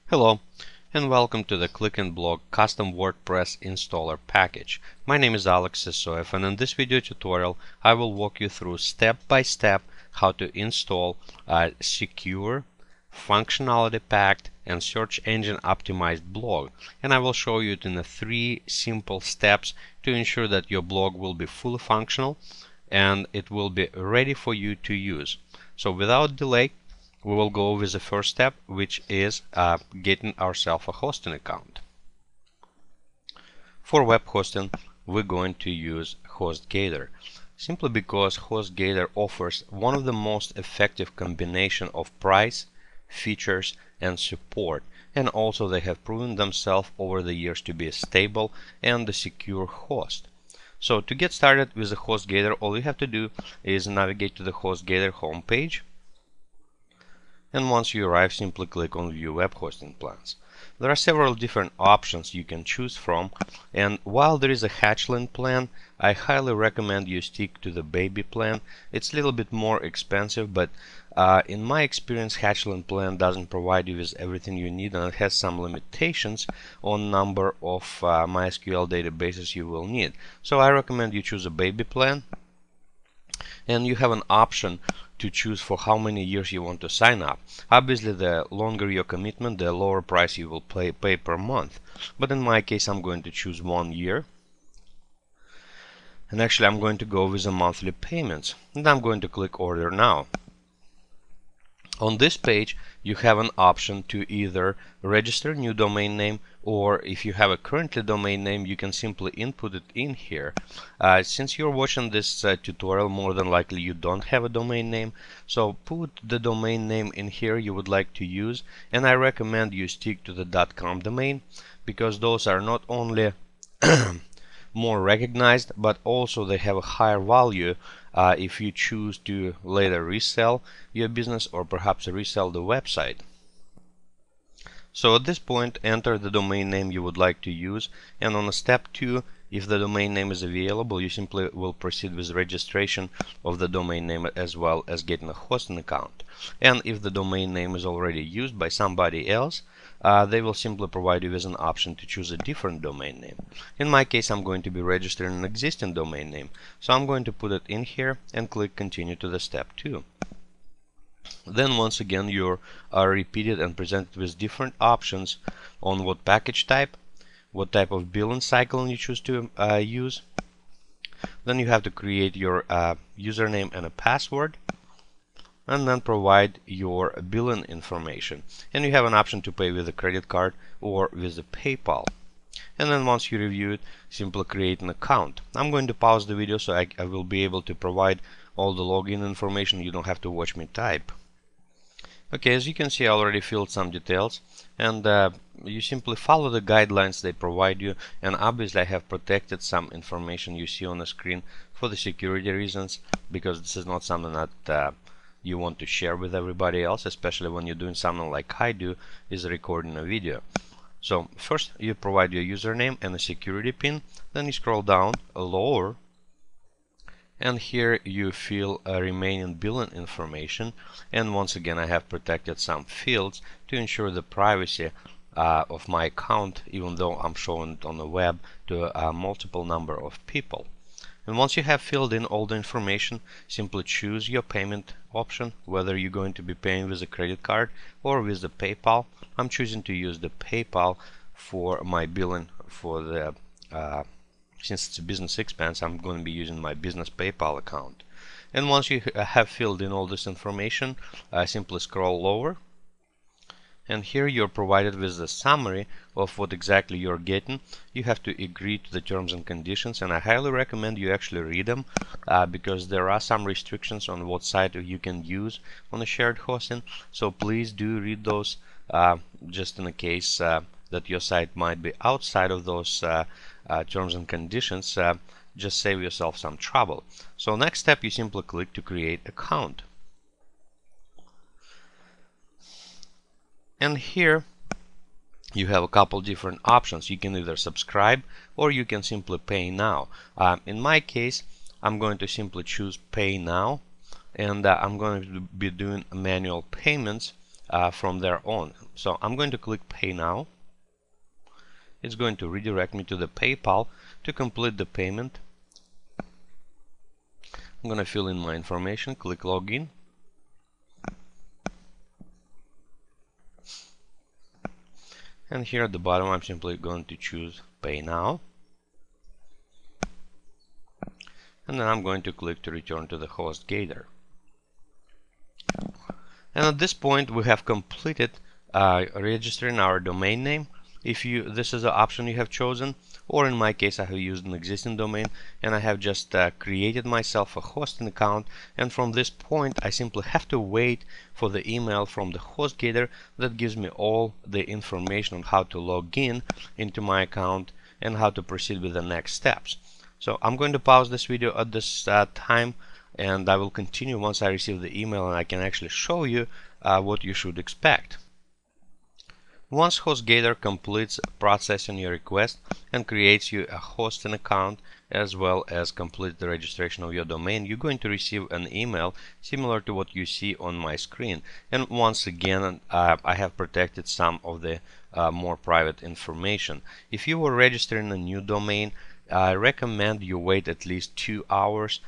Hello and welcome to the ClickAndBlog custom WordPress installer package. My name is Alex Sisoyev, and in this video tutorial I will walk you through step by step how to install a secure, functionality packed and search engine optimized blog, and I will show you it in 3 simple steps to ensure that your blog will be fully functional and it will be ready for you to use. So without delay, we will go with the first step, which is getting ourselves a hosting account. For web hosting, we're going to use HostGator, simply because HostGator offers one of the most effective combination of price, features, and support, and also they have proven themselves over the years to be a stable and a secure host. So to get started with the HostGator, all you have to do is navigate to the HostGator homepage. And once you arrive, simply click on View Web Hosting Plans. There are several different options you can choose from, and while there is a Hatchling plan, I highly recommend you stick to the Baby plan. It's a little bit more expensive, but in my experience, Hatchling plan doesn't provide you with everything you need, and it has some limitations on number of MySQL databases you will need. So I recommend you choose a Baby plan, and you have an option to choose for how many years you want to sign up. Obviously, the longer your commitment, the lower price you will pay per month. But in my case, I'm going to choose 1 year. And actually, I'm going to go with the monthly payments. And I'm going to click Order Now. On this page, you have an option to either register a new domain name, or if you have a currently domain name, you can simply input it in here. Since you're watching this tutorial, more than likely you don't have a domain name, so put the domain name in here you would like to use, and I recommend you stick to the .com domain, because those are not only more recognized, but also they have a higher value if you choose to later resell your business or perhaps resell the website. So at this point, enter the domain name you would like to use, and on step 2, if the domain name is available, you simply will proceed with registration of the domain name as well as getting a hosting account. And if the domain name is already used by somebody else, they will simply provide you with an option to choose a different domain name. In my case, I'm going to be registering an existing domain name, so I'm going to put it in here and click Continue to the step 2. Then once again you are repeated and presented with different options on what package type, what type of billing cycle you choose to use. Then you have to create your username and a password, and then provide your billing information. And you have an option to pay with a credit card or with a PayPal. And then once you review it, simply create an account. I'm going to pause the video so I will be able to provide all the login information. You don't have to watch me type. Okay, as you can see, I already filled some details, and you simply follow the guidelines they provide you, and obviously I have protected some information you see on the screen for the security reasons, because this is not something that you want to share with everybody else, especially when you're doing something like I do, is recording a video. So first you provide your username and a security pin, then you scroll down lower, and here you fill remaining billing information, and once again I have protected some fields to ensure the privacy of my account, even though I'm showing it on the web to a multiple number of people. And once you have filled in all the information, simply choose your payment option, whether you're going to be paying with a credit card or with the PayPal. I'm choosing to use the PayPal for my billing for the since it's a business expense, I'm going to be using my business PayPal account. And once you have filled in all this information, simply scroll lower, and here you're provided with the summary of what exactly you're getting. You have to agree to the terms and conditions, and I highly recommend you actually read them because there are some restrictions on what site you can use on the shared hosting. So please do read those, just in the case that your site might be outside of those terms and conditions. Just save yourself some trouble. So next step, you simply click to create account. And here you have a couple different options. You can either subscribe or you can simply pay now. In my case, I'm going to simply choose pay now, and I'm going to be doing manual payments from there on. So I'm going to click Pay Now. It's going to redirect me to the PayPal to complete the payment. I'm going to fill in my information, click Login. And here at the bottom, I'm simply going to choose Pay Now. And then I'm going to click to return to the HostGator. And at this point, we have completed registering our domain name. If this is the option you have chosen, or in my case, I have used an existing domain and I have just created myself a hosting account. And from this point, I simply have to wait for the email from the HostGator that gives me all the information on how to log in into my account and how to proceed with the next steps. So I'm going to pause this video at this time, and I will continue once I receive the email and I can actually show you what you should expect. Once HostGator completes processing your request and creates you a hosting account as well as complete the registration of your domain, you're going to receive an email similar to what you see on my screen. And once again, I have protected some of the more private information. If you were registering a new domain, I recommend you wait at least 2 hours,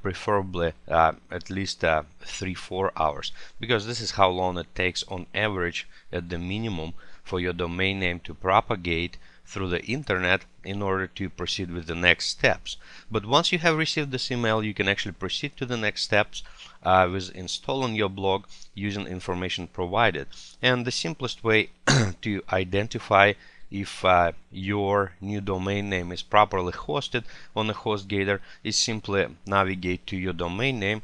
preferably at least 3-4 hours, because this is how long it takes on average at the minimum for your domain name to propagate through the internet in order to proceed with the next steps. But once you have received this email, you can actually proceed to the next steps with installing your blog using information provided. And the simplest way to identify if your new domain name is properly hosted on the HostGator is simply navigate to your domain name.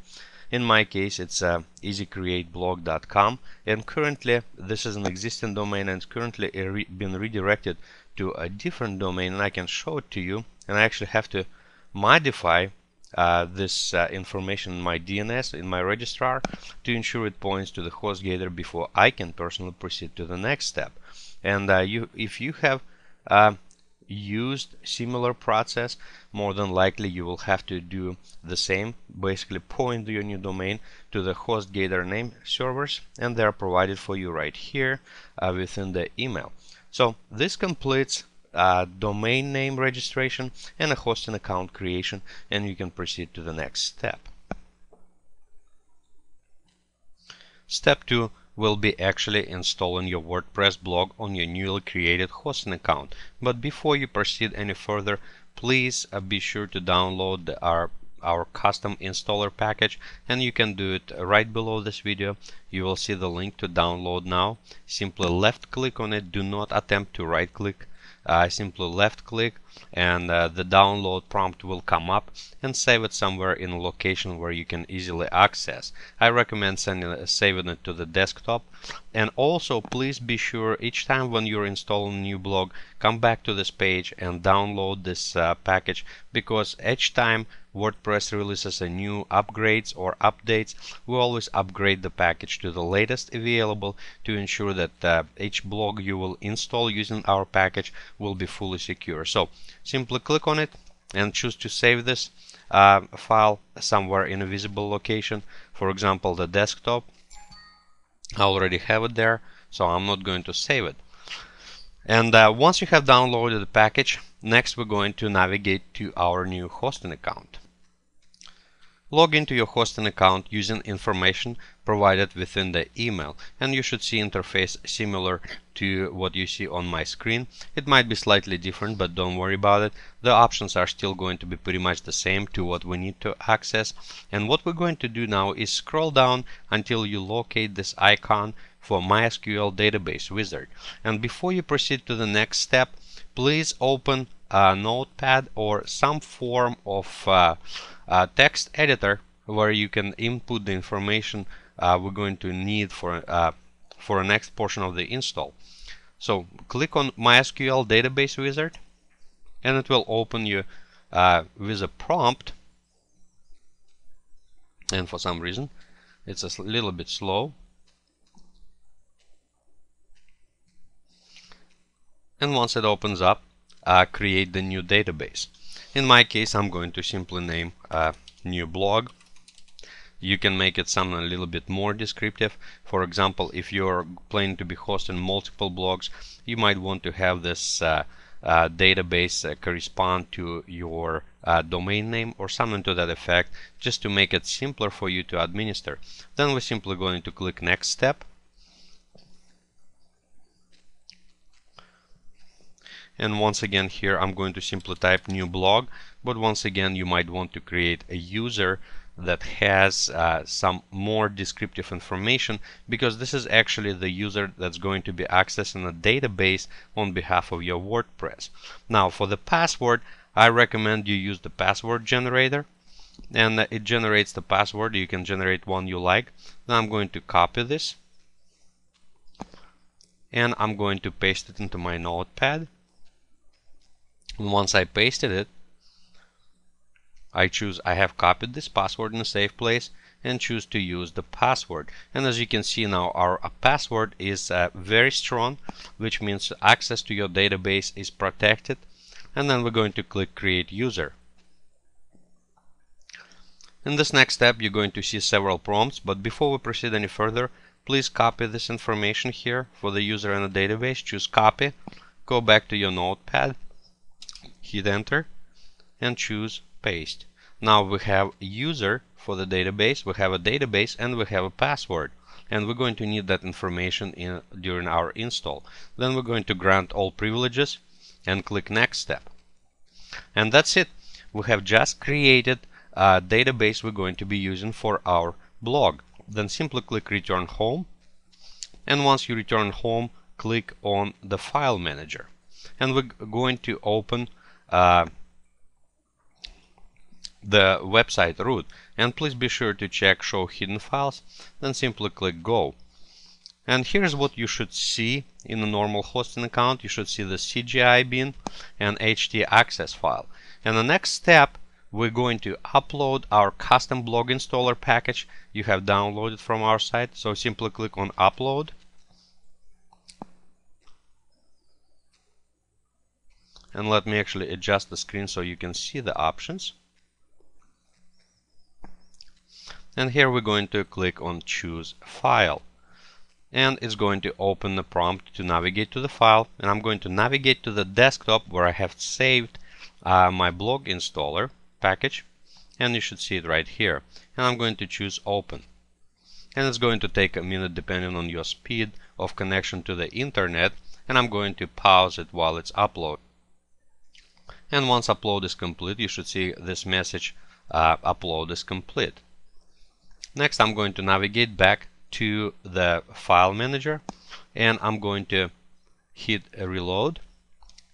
In my case, it's easycreateblog.com, and currently this is an existing domain and it's currently been redirected to a different domain, and I can show it to you. And I actually have to modify this information in my DNS, in my registrar, to ensure it points to the HostGator before I can personally proceed to the next step. And if you have used similar process, more than likely you will have to do the same. Basically point your new domain to the HostGator name servers, and they are provided for you right here within the email. So this completes domain name registration and a hosting account creation, and you can proceed to the next step. Step 2 will be actually installing your WordPress blog on your newly created hosting account. But before you proceed any further, please be sure to download our custom installer package, and you can do it right below this video. You will see the link to download now. Simply left click on it. Do not attempt to right click. Simply left click, and the download prompt will come up, and save it somewhere in a location where you can easily access. I recommend saving it to the desktop. And also please be sure each time when you're installing a new blog, come back to this page and download this package, because each time WordPress releases a new upgrades or updates, we always upgrade the package to the latest available to ensure that each blog you will install using our package will be fully secure. So simply click on it and choose to save this file somewhere in a visible location. For example, the desktop. I already have it there, so I'm not going to save it. And once you have downloaded the package, next we're going to navigate to our new hosting account. Log into your hosting account using information provided within the email, and you should see interface similar to what you see on my screen. It might be slightly different, but don't worry about it. The options are still going to be pretty much the same to what we need to access. And what we're going to do now is scroll down until you locate this icon for MySQL database wizard. And before you proceed to the next step, please open a notepad or some form of text editor where you can input the information we're going to need for the next portion of the install. So click on MySQL database wizard, and it will open you with a prompt. And for some reason it's a little bit slow. And once it opens up, create the new database. In my case, I'm going to simply name new blog. you can make it something a little bit more descriptive. For example, if you're planning to be hosting multiple blogs, you might want to have this database correspond to your domain name or something to that effect, just to make it simpler for you to administer. Then we're simply going to click next step. And once again here I'm going to simply type new blog, but once again you might want to create a user that has some more descriptive information, because this is actually the user that's going to be accessing a database on behalf of your WordPress. Now for the password, I recommend you use the password generator, and it generates the password. You can generate one you like. Then I'm going to copy this and I'm going to paste it into my notepad. And once I pasted it, I have copied this password in a safe place and choose to use the password. And as you can see now, our password is very strong, which means access to your database is protected. And then we're going to click create user. In this next step, you're going to see several prompts, but before we proceed any further, please copy this information here for the user and the database. Choose copy, go back to your notepad, hit enter, and choose paste. Now we have a user for the database, we have a database, and we have a password, and we're going to need that information during our install. Then we're going to grant all privileges and click next step. And that's it. We have just created a database we're going to be using for our blog. Then simply click return home, and once you return home, click on the file manager, and we're going to open the website root. And please be sure to check show hidden files, then simply click go. And here's what you should see in a normal hosting account. You should see the CGI bin and htaccess file. And the next step, we're going to upload our custom blog installer package you have downloaded from our site. So simply click on upload. And let me actually adjust the screen so you can see the options. And here we're going to click on choose file. And it's going to open the prompt to navigate to the file. And I'm going to navigate to the desktop where I have saved my blog installer package. And you should see it right here. And I'm going to choose open. And it's going to take a minute depending on your speed of connection to the internet. And I'm going to pause it while it's uploaded. And once upload is complete, you should see this message, upload is complete. Next, I'm going to navigate back to the file manager, and I'm going to hit reload,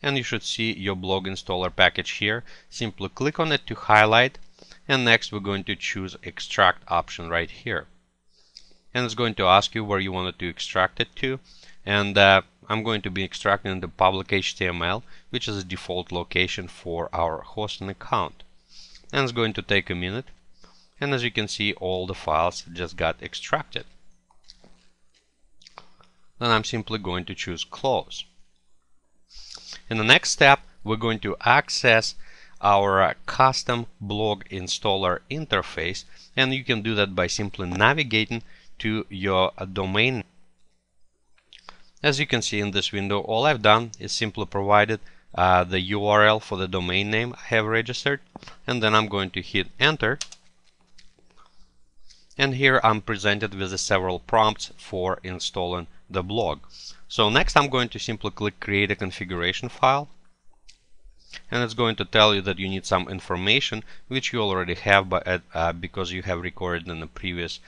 and you should see your blog installer package here. Simply click on it to highlight, and next we're going to choose extract option right here. And it's going to ask you where you wanted to extract it to, and I'm going to be extracting the public HTML, which is a default location for our hosting account. And it's going to take a minute. And as you can see, all the files just got extracted. Then I'm simply going to choose close. In the next step, we're going to access our custom blog installer interface, and you can do that by simply navigating to your domain. As you can see in this window, all I've done is simply provided the URL for the domain name I have registered, and then I'm going to hit enter. And here I'm presented with the several prompts for installing the blog. So next I'm going to simply click create a configuration file, and it's going to tell you that you need some information which you already have because you have recorded in the previous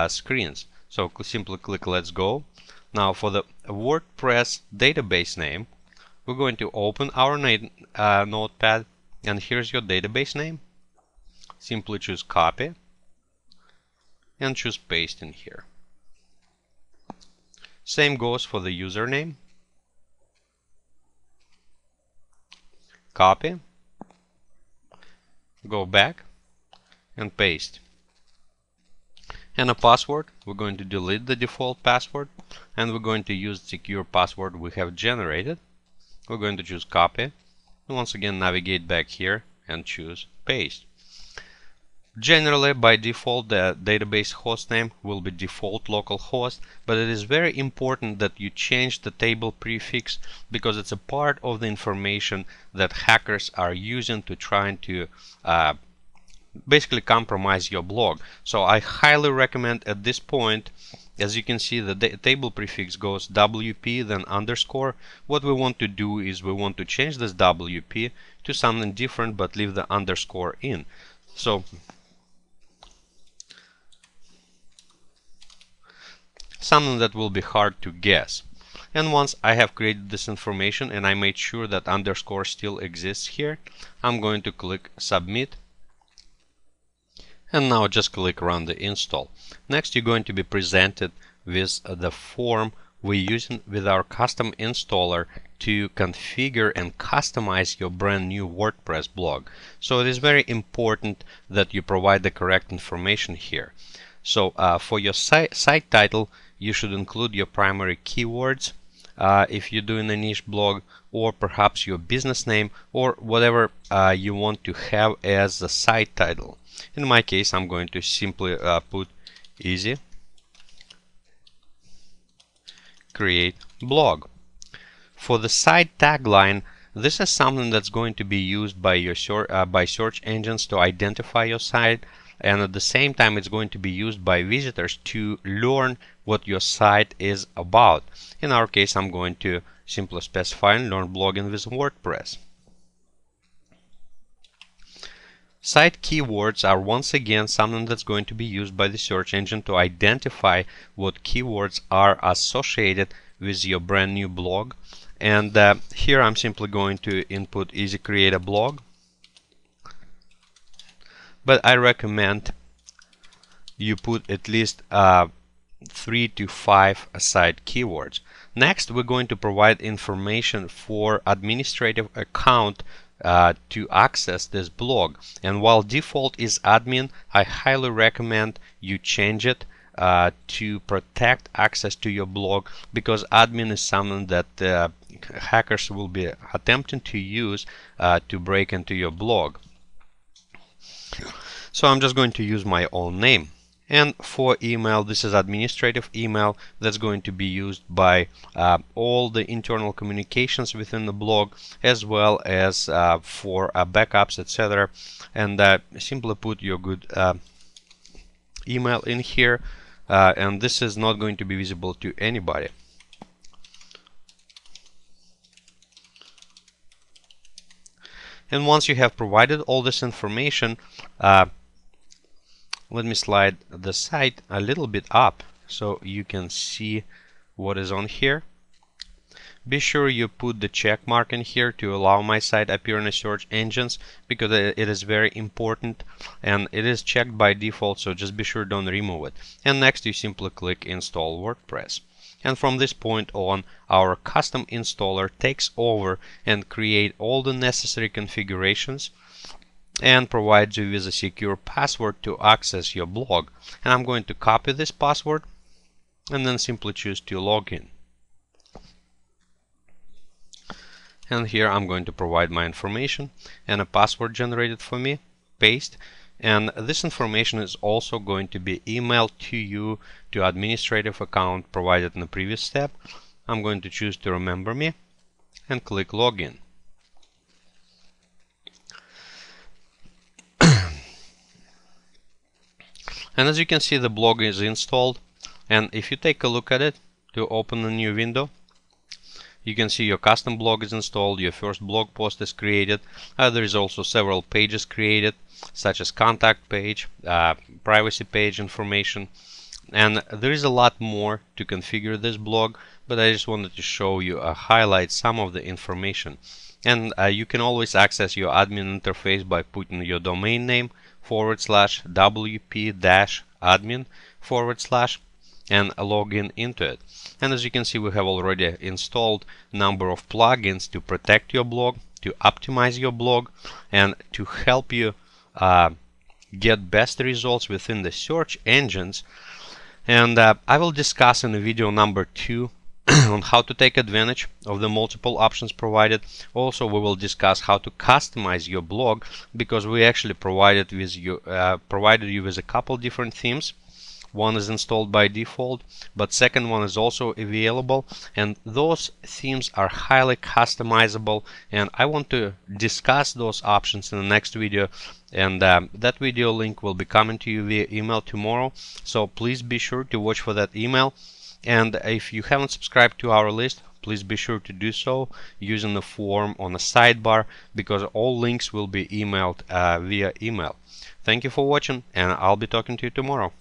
screens. So simply click let's go. Now for the WordPress database name, we're going to open our notepad, and here's your database name. Simply choose copy and choose paste in here. Same goes for the username. Copy, go back and paste. And a password, we're going to delete the default password, and we're going to use the secure password we have generated. We're going to choose copy, and once again navigate back here and choose paste. Generally, by default, the database hostname will be default localhost, but it is very important that you change the table prefix because it's a part of the information that hackers are using to try to basically compromise your blog. So I highly recommend at this point, as you can see, the table prefix goes WP then underscore. What we want to do is we want to change this WP to something different but leave the underscore in. So something that will be hard to guess. And once I have created this information and I made sure that underscore still exists here, I'm going to click submit. And now just click run the install. Next, you're going to be presented with the form we're using with our custom installer to configure and customize your brand new WordPress blog. So it is very important that you provide the correct information here. So for your site title, you should include your primary keywords if you're doing a niche blog, or perhaps your business name, or whatever you want to have as the site title. In my case, I'm going to simply put easy create blog. For the site tagline, this is something that's going to be used by your search engines to identify your site, and at the same time it's going to be used by visitors to learn what your site is about. In our case, I'm going to simply specify and learn blogging with WordPress. Site keywords are once again something that's going to be used by the search engine to identify what keywords are associated with your brand new blog. And here I'm simply going to input easy create a blog. But I recommend you put at least 3 to 5 site keywords. Next, we're going to provide information for administrative account to access this blog. And while default is admin, I highly recommend you change it to protect access to your blog, because admin is something that hackers will be attempting to use to break into your blog. So I'm just going to use my own name. And for email, this is administrative email that's going to be used by all the internal communications within the blog, as well as for backups, etc. And simply put your good email in here, and this is not going to be visible to anybody. And once you have provided all this information, let me slide the site a little bit up so you can see what is on here. Be sure you put the check mark in here to allow my site appear in the search engines, because it is very important and it is checked by default, so just be sure don't remove it. And next you simply click install WordPress. And from this point on, our custom installer takes over and create all the necessary configurations and provides you with a secure password to access your blog. And I'm going to copy this password and then simply choose to log in. And here I'm going to provide my information and a password generated for me, paste. And this information is also going to be emailed to you to administrative account provided in the previous step. I'm going to choose to remember me and click login. And as you can see, the blog is installed, and if you take a look at it to open a new window, you can see your custom blog is installed, your first blog post is created. There is also several pages created, such as contact page, privacy page information, and there is a lot more to configure this blog, but I just wanted to show you, highlight some of the information. And you can always access your admin interface by putting your domain name /wp-admin/ and log into it. And as you can see, we have already installed a number of plugins to protect your blog, to optimize your blog, and to help you get best results within the search engines. And I will discuss in the video number 2 on how to take advantage of the multiple options provided. Also, we will discuss how to customize your blog, because we actually provided you with a couple different themes. One is installed by default, but second one is also available, and those themes are highly customizable, and I want to discuss those options in the next video, and that video link will be coming to you via email tomorrow, so please be sure to watch for that email. And if you haven't subscribed to our list, please be sure to do so using the form on the sidebar, because all links will be emailed via email. Thank you for watching, and I'll be talking to you tomorrow.